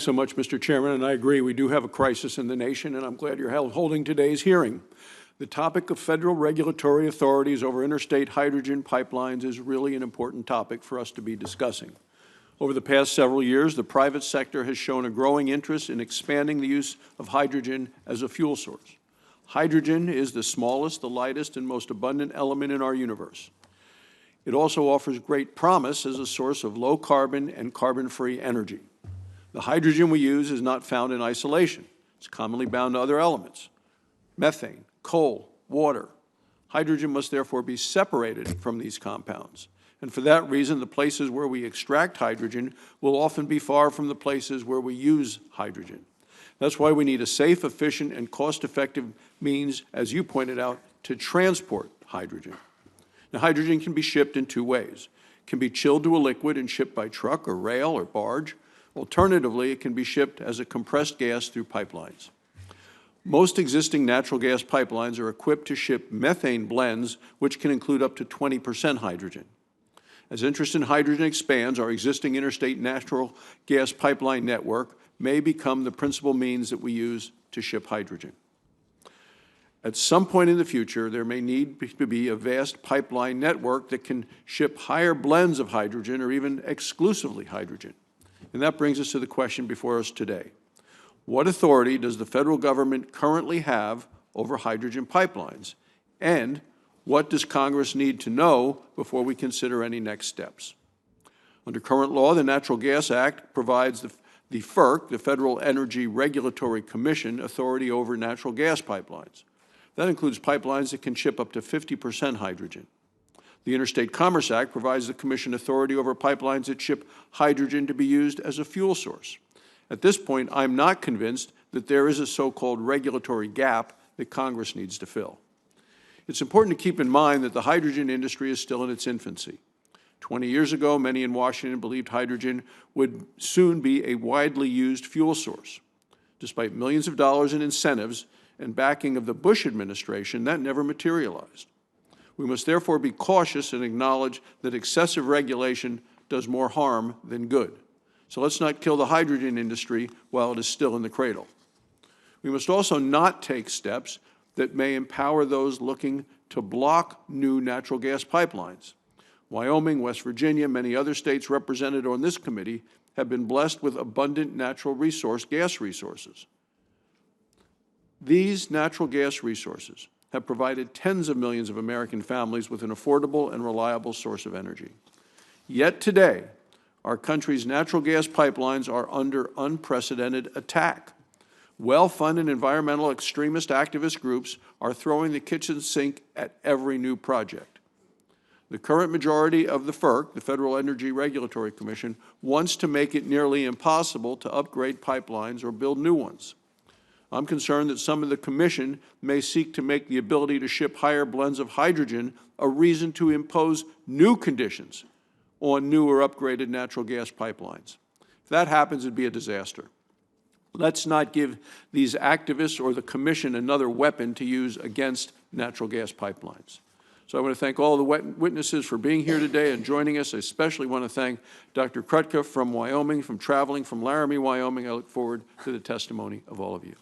so much, Mr. Chairman, and I agree, we do have a crisis in the nation, and I'm glad you're holding today's hearing. The topic of federal regulatory authorities over interstate hydrogen pipelines is really an important topic for us to be discussing. Over the past several years, the private sector has shown a growing interest in expanding the use of hydrogen as a fuel source. Hydrogen is the smallest, the lightest, and most abundant element in our universe. It also offers great promise as a source of low-carbon and carbon-free energy. The hydrogen we use is not found in isolation. It's commonly bound to other elements: methane, coal, water. Hydrogen must therefore be separated from these compounds. And for that reason, the places where we extract hydrogen will often be far from the places where we use hydrogen. That's why we need a safe, efficient, and cost-effective means, as you pointed out, to transport hydrogen. Now, hydrogen can be shipped in two ways. It can be chilled to a liquid and shipped by truck or rail or barge. Alternatively, it can be shipped as a compressed gas through pipelines. Most existing natural gas pipelines are equipped to ship methane blends, which can include up to 20% hydrogen. As interest in hydrogen expands, our existing interstate natural gas pipeline network may become the principal means that we use to ship hydrogen. At some point in the future, there may need to be a vast pipeline network that can ship higher blends of hydrogen or even exclusively hydrogen. And that brings us to the question before us today. What authority does the federal government currently have over hydrogen pipelines? And what does Congress need to know before we consider any next steps? Under current law, the Natural Gas Act provides the FERC, the Federal Energy Regulatory Commission, authority over natural gas pipelines. That includes pipelines that can ship up to 50% hydrogen. The Interstate Commerce Act provides the Commission authority over pipelines that ship hydrogen to be used as a fuel source. At this point, I'm not convinced that there is a so-called regulatory gap that Congress needs to fill. It's important to keep in mind that the hydrogen industry is still in its infancy. 20 years ago, many in Washington believed hydrogen would soon be a widely used fuel source. Despite millions of dollars in incentives and backing of the Bush administration, that never materialized. We must therefore be cautious and acknowledge that excessive regulation does more harm than good. So let's not kill the hydrogen industry while it is still in the cradle. We must also not take steps that may empower those looking to block new natural gas pipelines. Wyoming, West Virginia, many other states represented on this committee have been blessed with abundant natural gas resources. These natural gas resources have provided tens of millions of American families with an affordable and reliable source of energy. Yet today, our country's natural gas pipelines are under unprecedented attack. Well-funded environmental extremist activist groups are throwing the kitchen sink at every new project. The current majority of the FERC, the Federal Energy Regulatory Commission, wants to make it nearly impossible to upgrade pipelines or build new ones. I'm concerned that some of the Commission may seek to make the ability to ship higher blends of hydrogen a reason to impose new conditions on new or upgraded natural gas pipelines. If that happens, it would be a disaster. Let's not give these activists or the Commission another weapon to use against natural gas pipelines. So I want to thank all the witnesses for being here today and joining us. I especially want to thank Dr. Krutka from Wyoming, traveling from Laramie, Wyoming. I look forward to the testimony of all of you.